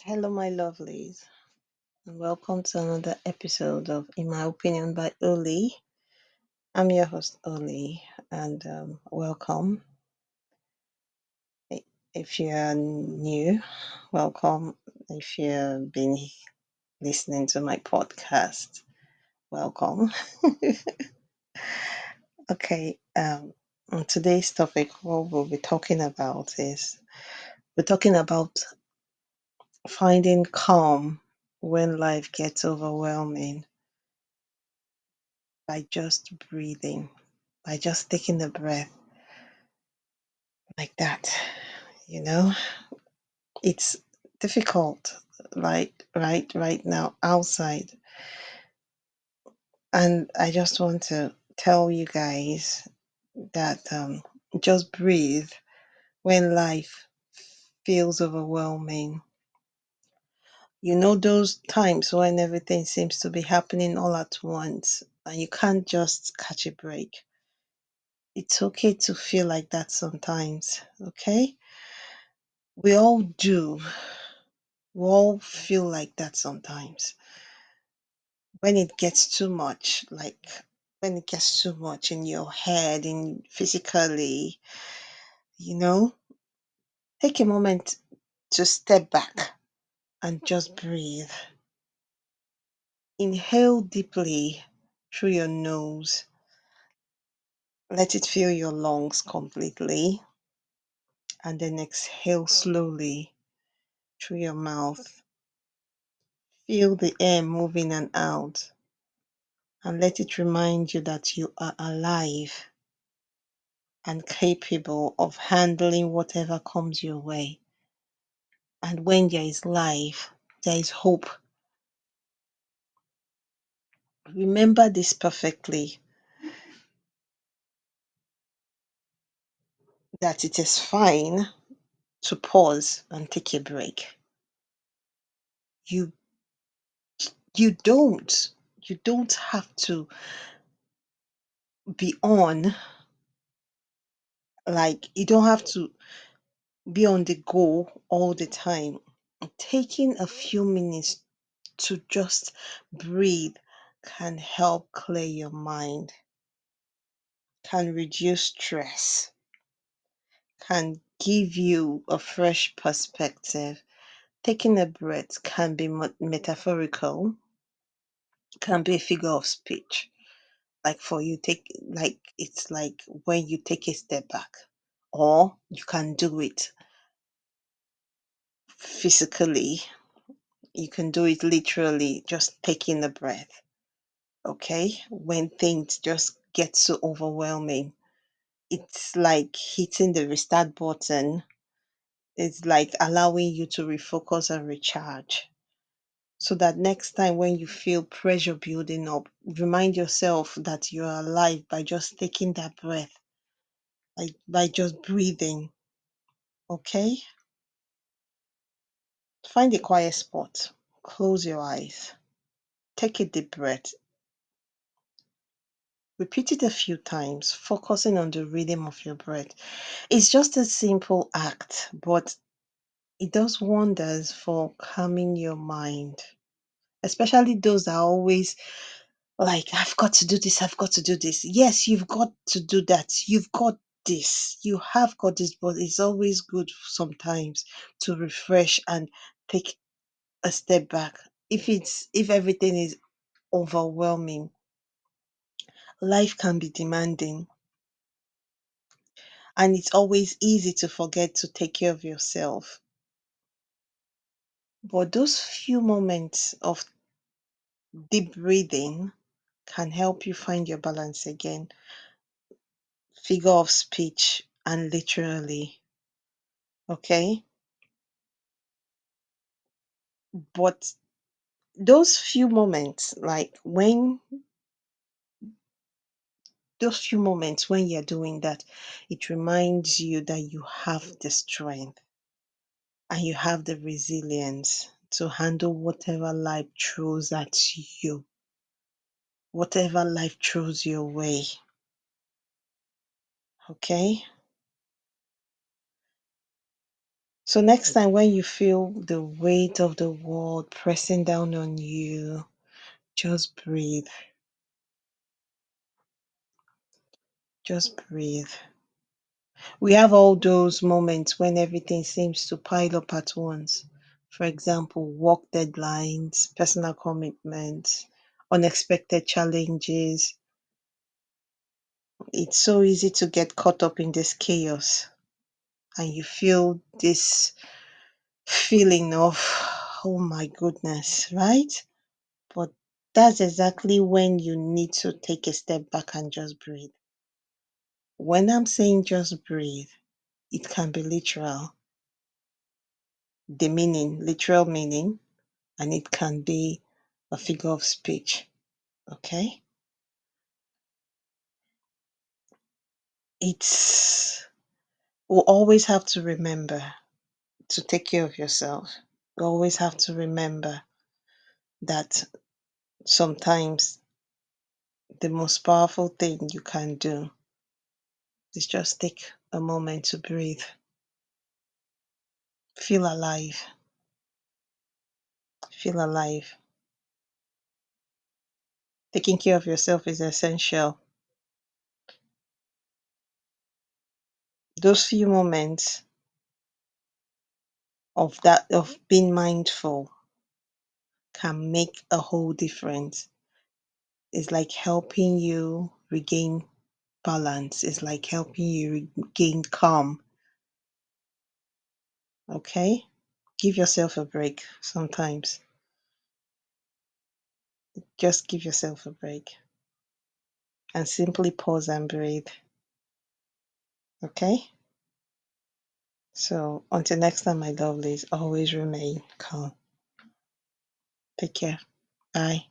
Hello, my lovelies, and welcome to another episode of In My Opinion by Oli. I'm your host, Oli, and welcome. If you're new, welcome. If you've been listening to my podcast, welcome. Okay, on today's topic, what we'll be talking about is we're talking about finding calm when life gets overwhelming by just breathing, by just taking a breath like that. You know, it's difficult, like right now outside. And I just want to tell you guys that just breathe when life feels overwhelming. You know, those times when everything seems to be happening all at once and you can't just catch a break. It's okay to feel like that sometimes, okay? We all do. We all feel like that sometimes. When it gets too much, like when it gets too much in your head, in physically, you know, take a moment to step back and just breathe. Inhale deeply through your nose. Let it fill your lungs completely. And then exhale slowly through your mouth. Feel the air moving and out. And let it remind you that you are alive and capable of handling whatever comes your way. And when there is life, there is hope. Remember this perfectly, that it is fine to pause and take a break. You you don't you don't have to be on, like you don't have to be on the go all the time. Taking a few minutes to just breathe can help clear your mind, can reduce stress, can give you a fresh perspective. Taking a breath can be metaphorical, can be a figure of speech. Like for you, take like it's like when you take a step back, or you can do it physically. You can do it literally, just taking a breath. Okay, when things just get so overwhelming, it's like hitting the restart button. It's like allowing you to refocus and recharge, so that next time when you feel pressure building up, remind yourself that you're alive by just taking that breath, like by just breathing. Okay, find a quiet spot, close your eyes, take a deep breath, repeat it a few times, focusing on the rhythm of your breath. It's just a simple act, but it does wonders for calming your mind, especially those that are always like, I've got to do this, I've got to do this. Yes, you've got to do that. You've got this. You have got this, but it's always good sometimes to refresh and take a step back. If everything is overwhelming, life can be demanding, and it's always easy to forget to take care of yourself. But those few moments of deep breathing can help you find your balance again, figure of speech and literally. Okay, but those few moments, like when those few moments when you're doing that, it reminds you that you have the strength and you have the resilience to handle whatever life throws at you, whatever life throws your way. Okay, So next time when you feel the weight of the world pressing down on you, just breathe. Just breathe. We have all those moments when everything seems to pile up at once. For example, work deadlines, personal commitments, unexpected challenges. It's so easy to get caught up in this chaos, and you feel this feeling of, oh my goodness, right? But that's exactly when you need to take a step back and just breathe. When I'm saying just breathe, it can be literal, the meaning, literal meaning, and it can be a figure of speech. Okay? It's, we always have to remember to take care of yourself. You always have to remember that sometimes the most powerful thing you can do is just take a moment to breathe. Feel alive. Feel alive. Taking care of yourself is essential. Those few moments of being mindful can make a whole difference. It's like helping you regain balance. It's like helping you regain calm. Okay? Give yourself a break sometimes. Just give yourself a break and simply pause and breathe. Okay? So until next time, my lovelies, always remain calm. Take care. Bye.